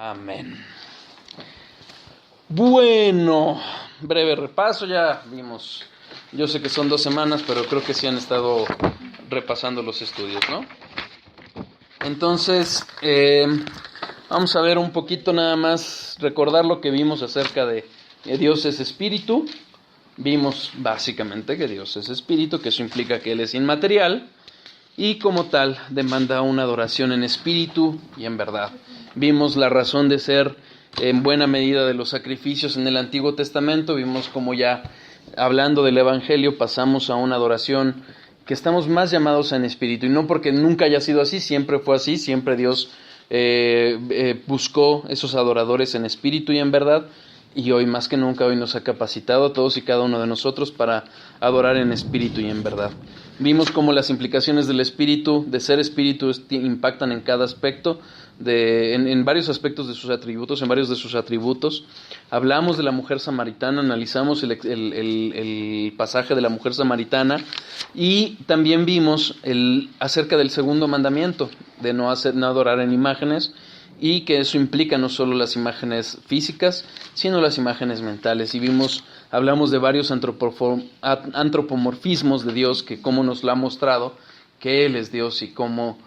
Amén. Bueno, breve repaso, ya vimos. Yo sé que son 2 semanas, pero creo que sí han estado repasando los estudios, ¿no? Entonces, vamos a ver un poquito nada más, recordar lo que vimos acerca de Dios es espíritu. Vimos básicamente que Dios es espíritu, que eso implica que Él es inmaterial y como tal demanda una adoración en espíritu y en verdad. Vimos la razón de ser en buena medida de los sacrificios en el Antiguo Testamento. Vimos como ya hablando del Evangelio pasamos a una adoración que estamos más llamados en espíritu, y no porque nunca haya sido así, siempre fue así, siempre Dios buscó esos adoradores en espíritu y en verdad, y hoy más que nunca hoy nos ha capacitado a todos y cada uno de nosotros para adorar en espíritu y en verdad. Vimos cómo las implicaciones del espíritu, de ser espíritu, impactan en cada aspecto, en varios aspectos de sus atributos, en varios de sus atributos. Hablamos de la mujer samaritana, analizamos el pasaje de la mujer samaritana, y también vimos acerca del segundo mandamiento, de no adorar en imágenes, y que eso implica no solo las imágenes físicas, sino las imágenes mentales. Y hablamos de varios antropomorfismos de Dios, que cómo nos lo ha mostrado, que Él es Dios, y cómo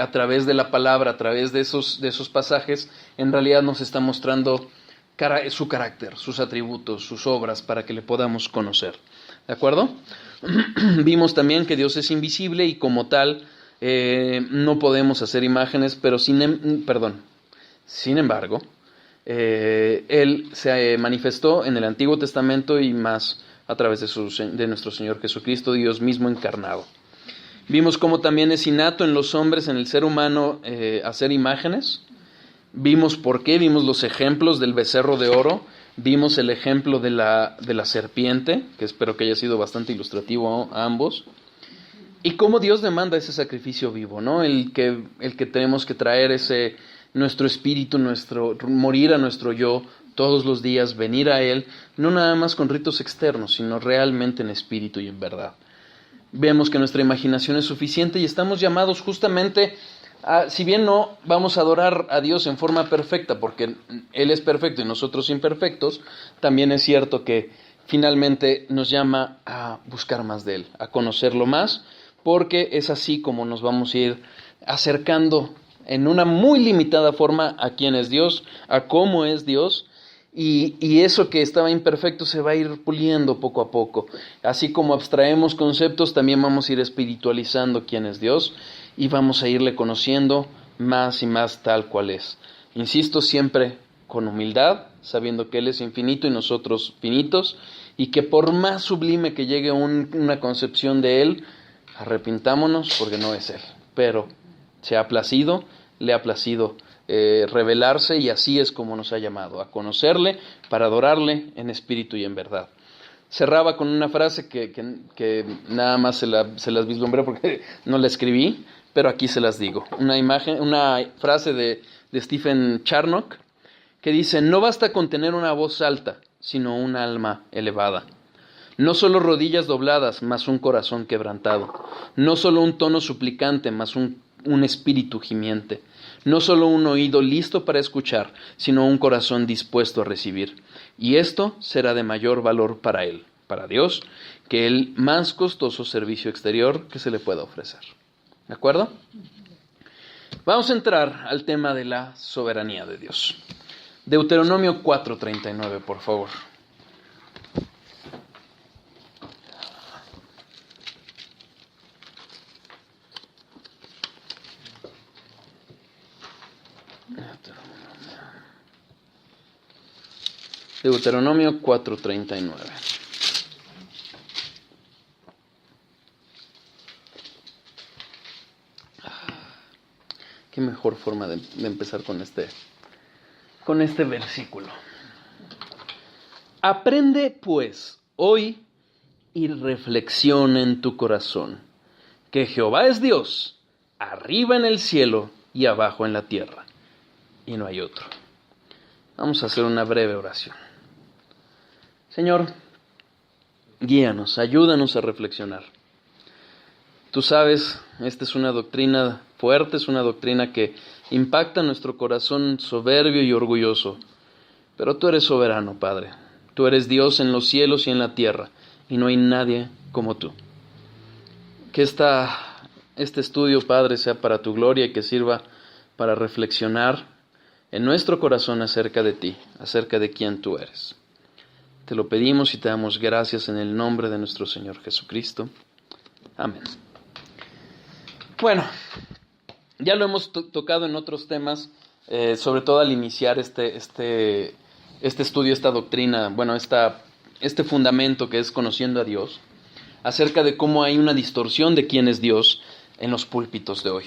a través de la palabra, a través de esos pasajes, en realidad nos está mostrando su carácter, sus atributos, sus obras, para que le podamos conocer. ¿De acuerdo? Vimos también que Dios es invisible y como tal no podemos hacer imágenes, pero sin embargo, Él se manifestó en el Antiguo Testamento y más a través de nuestro Señor Jesucristo, Dios mismo encarnado. Vimos cómo también es innato en los hombres, en el ser humano, hacer imágenes. Vimos por qué, vimos los ejemplos del becerro de oro, vimos el ejemplo de la serpiente, que espero que haya sido bastante ilustrativo a ambos, y cómo Dios demanda ese sacrificio vivo, ¿no? El que tenemos que traer nuestro espíritu, morir a nuestro yo todos los días, venir a Él, no nada más con ritos externos, sino realmente en espíritu y en verdad. Vemos que nuestra imaginación es suficiente y estamos llamados justamente si bien no vamos a adorar a Dios en forma perfecta, porque Él es perfecto y nosotros imperfectos, también es cierto que finalmente nos llama a buscar más de Él, a conocerlo más, porque es así como nos vamos a ir acercando en una muy limitada forma a quién es Dios, a cómo es Dios, y eso que estaba imperfecto se va a ir puliendo poco a poco. Así como abstraemos conceptos, también vamos a ir espiritualizando quién es Dios, y vamos a irle conociendo más y más tal cual es. Insisto, siempre con humildad, sabiendo que Él es infinito y nosotros finitos, y que por más sublime que llegue una concepción de Él, arrepintámonos porque no es Él. Pero le ha placido revelarse, y así es como nos ha llamado, a conocerle para adorarle en espíritu y en verdad. Cerraba con una frase que nada más se las vislumbré porque no la escribí, pero aquí se las digo. Una frase de Stephen Charnock que dice: no basta con tener una voz alta, sino un alma elevada. No solo rodillas dobladas, mas un corazón quebrantado. No solo un tono suplicante, mas un espíritu gimiente. No solo un oído listo para escuchar, sino un corazón dispuesto a recibir. Y esto será de mayor valor para Él, para Dios, que el más costoso servicio exterior que se le pueda ofrecer. ¿De acuerdo? Vamos a entrar al tema de la soberanía de Dios. Deuteronomio 4:39, por favor. Deuteronomio 4:39. Qué mejor forma de empezar con este versículo. Aprende, pues, hoy y reflexiona en tu corazón, que Jehová es Dios, arriba en el cielo y abajo en la tierra, y no hay otro. Vamos a hacer una breve oración. Señor, guíanos, ayúdanos a reflexionar. Tú sabes, esta es una doctrina fuerte, es una doctrina que impacta nuestro corazón soberbio y orgulloso. Pero tú eres soberano, Padre. Tú eres Dios en los cielos y en la tierra, y no hay nadie como tú. Que este estudio, Padre, sea para tu gloria y que sirva para reflexionar en nuestro corazón acerca de ti, acerca de quién tú eres. Te lo pedimos y te damos gracias en el nombre de nuestro Señor Jesucristo. Amén. Bueno, ya lo hemos tocado en otros temas, sobre todo al iniciar este estudio, esta doctrina, bueno, este fundamento que es conociendo a Dios, acerca de cómo hay una distorsión de quién es Dios en los púlpitos de hoy.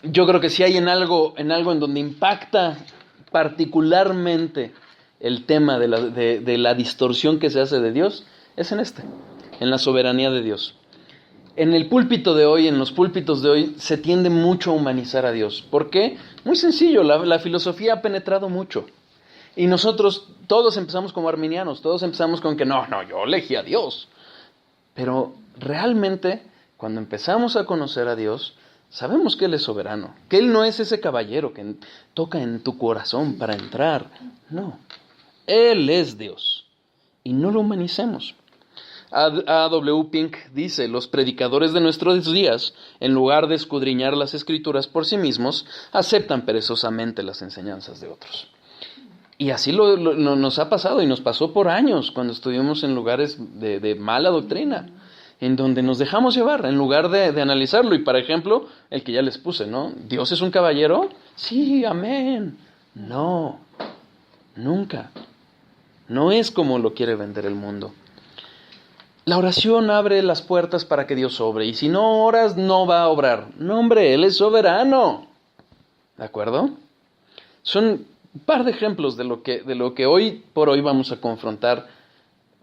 Yo creo que si hay en algo en donde impacta particularmente el tema de la distorsión que se hace de Dios, es en la soberanía de Dios. En el púlpito de hoy, en los púlpitos de hoy, se tiende mucho a humanizar a Dios. ¿Por qué? Muy sencillo, la filosofía ha penetrado mucho. Y nosotros todos empezamos como arminianos, todos empezamos con que no, yo elegí a Dios. Pero realmente, cuando empezamos a conocer a Dios, sabemos que Él es soberano, que Él no es ese caballero que toca en tu corazón para entrar. No, Él es Dios. Y no lo humanicemos. A.W. Pink dice, los predicadores de nuestros días, en lugar de escudriñar las Escrituras por sí mismos, aceptan perezosamente las enseñanzas de otros. Y así nos ha pasado y nos pasó por años cuando estuvimos en lugares de mala doctrina, en donde nos dejamos llevar en lugar de analizarlo. Y, por ejemplo, el que ya les puse, ¿no? ¿Dios es un caballero? Sí, amén. No, nunca. No es como lo quiere vender el mundo. La oración abre las puertas para que Dios obre. Y si no oras, no va a obrar. No, hombre, Él es soberano. ¿De acuerdo? Son un par de ejemplos de lo que hoy por hoy vamos a confrontar.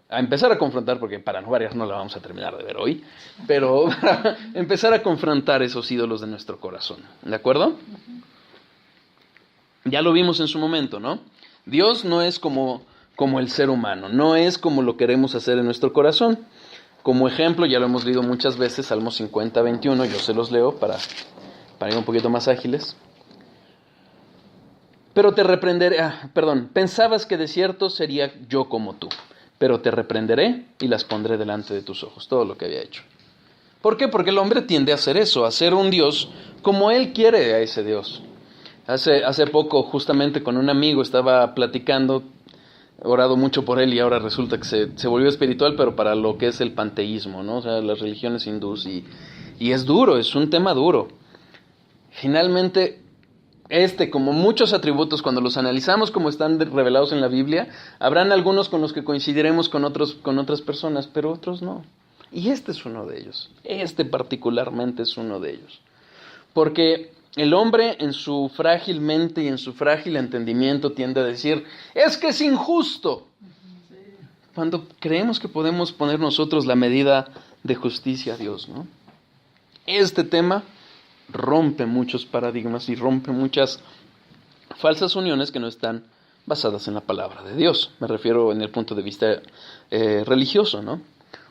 A empezar a confrontar, porque para no variar no la vamos a terminar de ver hoy. Pero para empezar a confrontar esos ídolos de nuestro corazón. ¿De acuerdo? Ya lo vimos en su momento, ¿no? Dios no es como el ser humano. No es como lo queremos hacer en nuestro corazón. Como ejemplo, ya lo hemos leído muchas veces, Salmos 50, 21, yo se los leo para ir un poquito más ágiles. Pero te reprenderé, pensabas que de cierto sería yo como tú, pero te reprenderé y las pondré delante de tus ojos, todo lo que había hecho. ¿Por qué? Porque el hombre tiende a hacer eso, a ser un Dios como él quiere a ese Dios. Hace poco, justamente con un amigo, estaba platicando, he orado mucho por él y ahora resulta que se volvió espiritual, pero para lo que es el panteísmo, ¿no? O sea, las religiones hindús, y es duro, es un tema duro. Finalmente, como muchos atributos, cuando los analizamos como están revelados en la Biblia, habrán algunos con los que coincidiremos con otras personas, pero otros no. Y este es uno de ellos. Este particularmente es uno de ellos. Porque el hombre en su frágil mente y en su frágil entendimiento tiende a decir, es que es injusto. Cuando creemos que podemos poner nosotros la medida de justicia a Dios, ¿no? Este tema rompe muchos paradigmas y rompe muchas falsas uniones que no están basadas en la palabra de Dios. Me refiero en el punto de vista religioso, ¿no?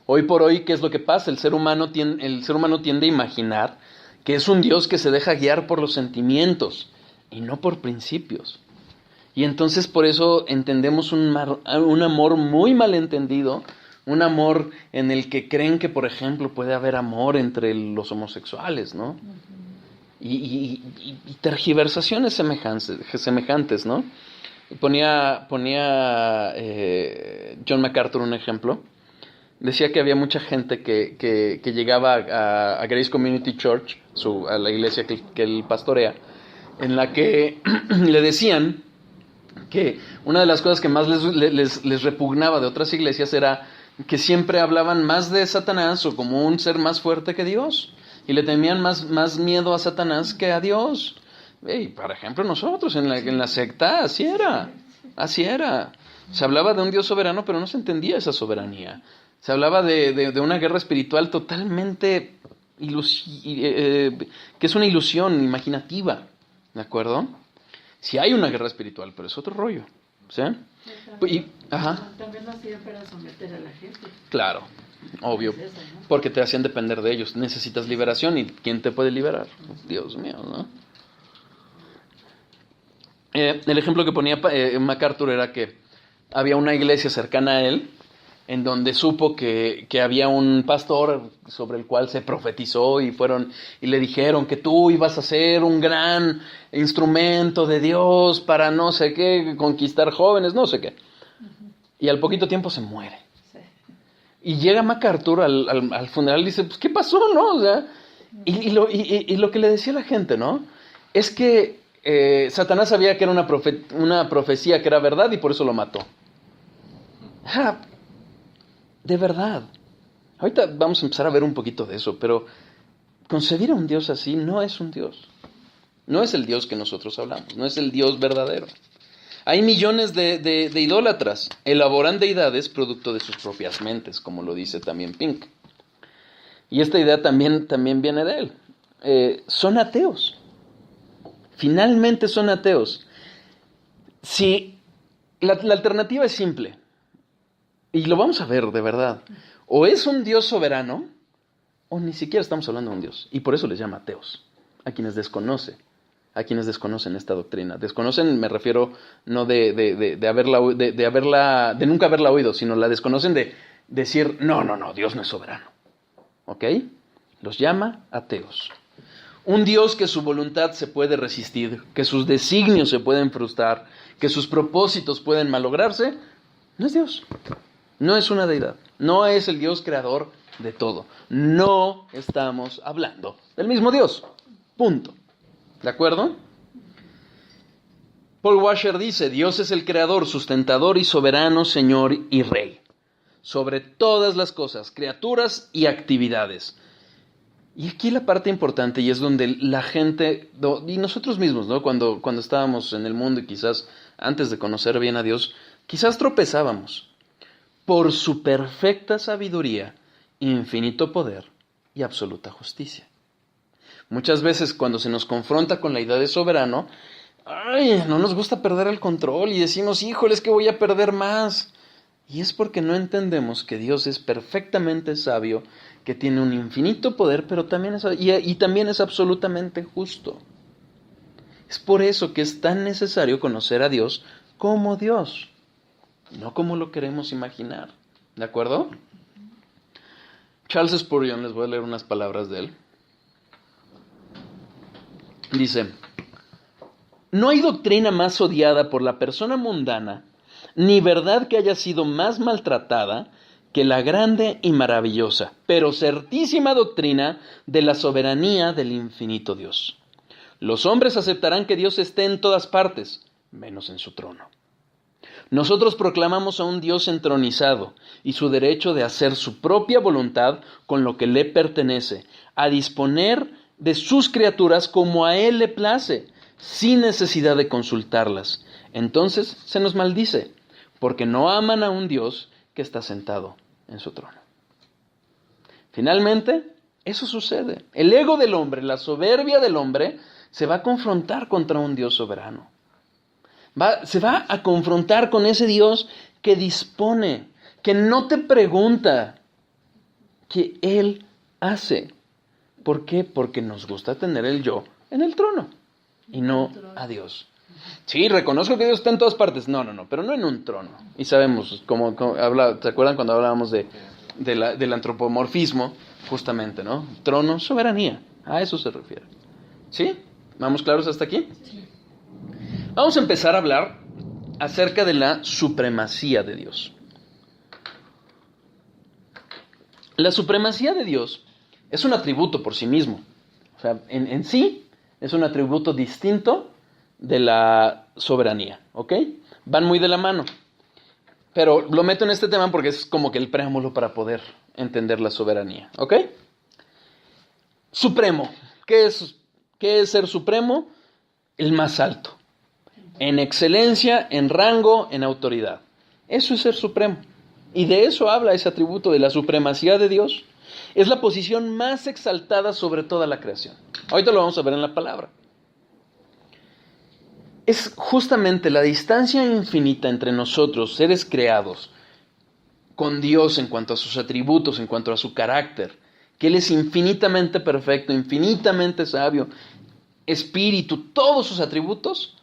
Hoy por hoy, ¿qué es lo que pasa? El ser humano tiende a imaginar que es un Dios que se deja guiar por los sentimientos y no por principios. Y entonces por eso entendemos un amor muy malentendido, un amor en el que creen que, por ejemplo, puede haber amor entre los homosexuales, ¿no? Y tergiversaciones semejantes, ¿no? Ponía John MacArthur un ejemplo. Decía que había mucha gente que llegaba a Grace Community Church, a la iglesia que él pastorea, en la que le decían que una de las cosas que más les repugnaba de otras iglesias era que siempre hablaban más de Satanás o como un ser más fuerte que Dios, y le temían más miedo a Satanás que a Dios. Por ejemplo, nosotros en la secta así era. Se hablaba de un Dios soberano, pero no se entendía esa soberanía. Se hablaba de una guerra espiritual totalmente que es una ilusión imaginativa, ¿de acuerdo? Sí hay una guerra espiritual, pero es otro rollo. ¿Sí? Y, también lo hacían para someter a la gente. Claro, obvio, Es eso, ¿no? porque te hacían depender de ellos. Necesitas liberación, ¿y quién te puede liberar? Dios mío, ¿no? El ejemplo que ponía MacArthur era que había una iglesia cercana a él en donde supo que había un pastor sobre el cual se profetizó y le dijeron que tú ibas a ser un gran instrumento de Dios para no sé qué, conquistar jóvenes, no sé qué. Y al poquito tiempo se muere. Sí. Y llega MacArthur al funeral y dice, pues, ¿qué pasó, no? O sea, y lo que le decía a la gente, ¿no? Es que Satanás sabía que era una profecía que era verdad y por eso lo mató. De verdad. Ahorita vamos a empezar a ver un poquito de eso, pero concebir a un Dios así no es un Dios. No es el Dios que nosotros hablamos, no es el Dios verdadero. Hay millones de idólatras, elaboran deidades producto de sus propias mentes, como lo dice también Pink. Y esta idea también viene de él. Son ateos. Finalmente son ateos. Si la alternativa es simple, y lo vamos a ver de verdad, o es un Dios soberano, o ni siquiera estamos hablando de un Dios. Y por eso les llama ateos, a quienes desconocen esta doctrina. Desconocen, me refiero no de nunca haberla oído, sino la desconocen de decir, no, Dios no es soberano. ¿Ok? Los llama ateos. Un Dios que su voluntad se puede resistir, que sus designios se pueden frustrar, que sus propósitos pueden malograrse, no es Dios. No es una deidad. No es el Dios creador de todo. No estamos hablando del mismo Dios. Punto. ¿De acuerdo? Paul Washer dice, Dios es el creador, sustentador y soberano, Señor y Rey, sobre todas las cosas, criaturas y actividades. Y aquí la parte importante, y es donde la gente, y nosotros mismos, ¿no? Cuando estábamos en el mundo y quizás antes de conocer bien a Dios, quizás tropezábamos. Por su perfecta sabiduría, infinito poder y absoluta justicia. Muchas veces cuando se nos confronta con la idea de soberano, no nos gusta perder el control y decimos, híjole, es que voy a perder más. Y es porque no entendemos que Dios es perfectamente sabio, que tiene un infinito poder, pero también también es absolutamente justo. Es por eso que es tan necesario conocer a Dios como Dios, no como lo queremos imaginar. ¿De acuerdo? Charles Spurgeon, les voy a leer unas palabras de él. Dice, no hay doctrina más odiada por la persona mundana, ni verdad que haya sido más maltratada que la grande y maravillosa, pero certísima doctrina de la soberanía del infinito Dios. Los hombres aceptarán que Dios esté en todas partes, menos en su trono. Nosotros proclamamos a un Dios entronizado y su derecho de hacer su propia voluntad con lo que le pertenece, a disponer de sus criaturas como a Él le place, sin necesidad de consultarlas. Entonces se nos maldice, porque no aman a un Dios que está sentado en su trono. Finalmente, eso sucede. El ego del hombre, la soberbia del hombre, se va a confrontar contra un Dios soberano. Se va a confrontar con ese Dios que dispone, que no te pregunta, que Él hace. ¿Por qué? Porque nos gusta tener el yo en el trono y no a Dios. Sí, reconozco que Dios está en todas partes. No, pero no en un trono. Y sabemos, como ¿te acuerdan cuando hablábamos del antropomorfismo? Justamente, ¿no? Trono, soberanía. A eso se refiere. ¿Sí? ¿Vamos claros hasta aquí? Sí. Vamos a empezar a hablar acerca de la supremacía de Dios. La supremacía de Dios es un atributo por sí mismo. O sea, en sí es un atributo distinto de la soberanía, ¿ok? Van muy de la mano. Pero lo meto en este tema porque es como que el preámbulo para poder entender la soberanía, ¿ok? Supremo. ¿Qué es ser supremo? El más alto. En excelencia, en rango, en autoridad. Eso es ser supremo. Y de eso habla ese atributo de la supremacía de Dios. Es la posición más exaltada sobre toda la creación. Ahorita lo vamos a ver en la palabra. es justamente la distancia infinita entre nosotros, seres creados, con Dios en cuanto a sus atributos, en cuanto a su carácter, que Él es infinitamente perfecto, infinitamente sabio, espíritu, todos sus atributos,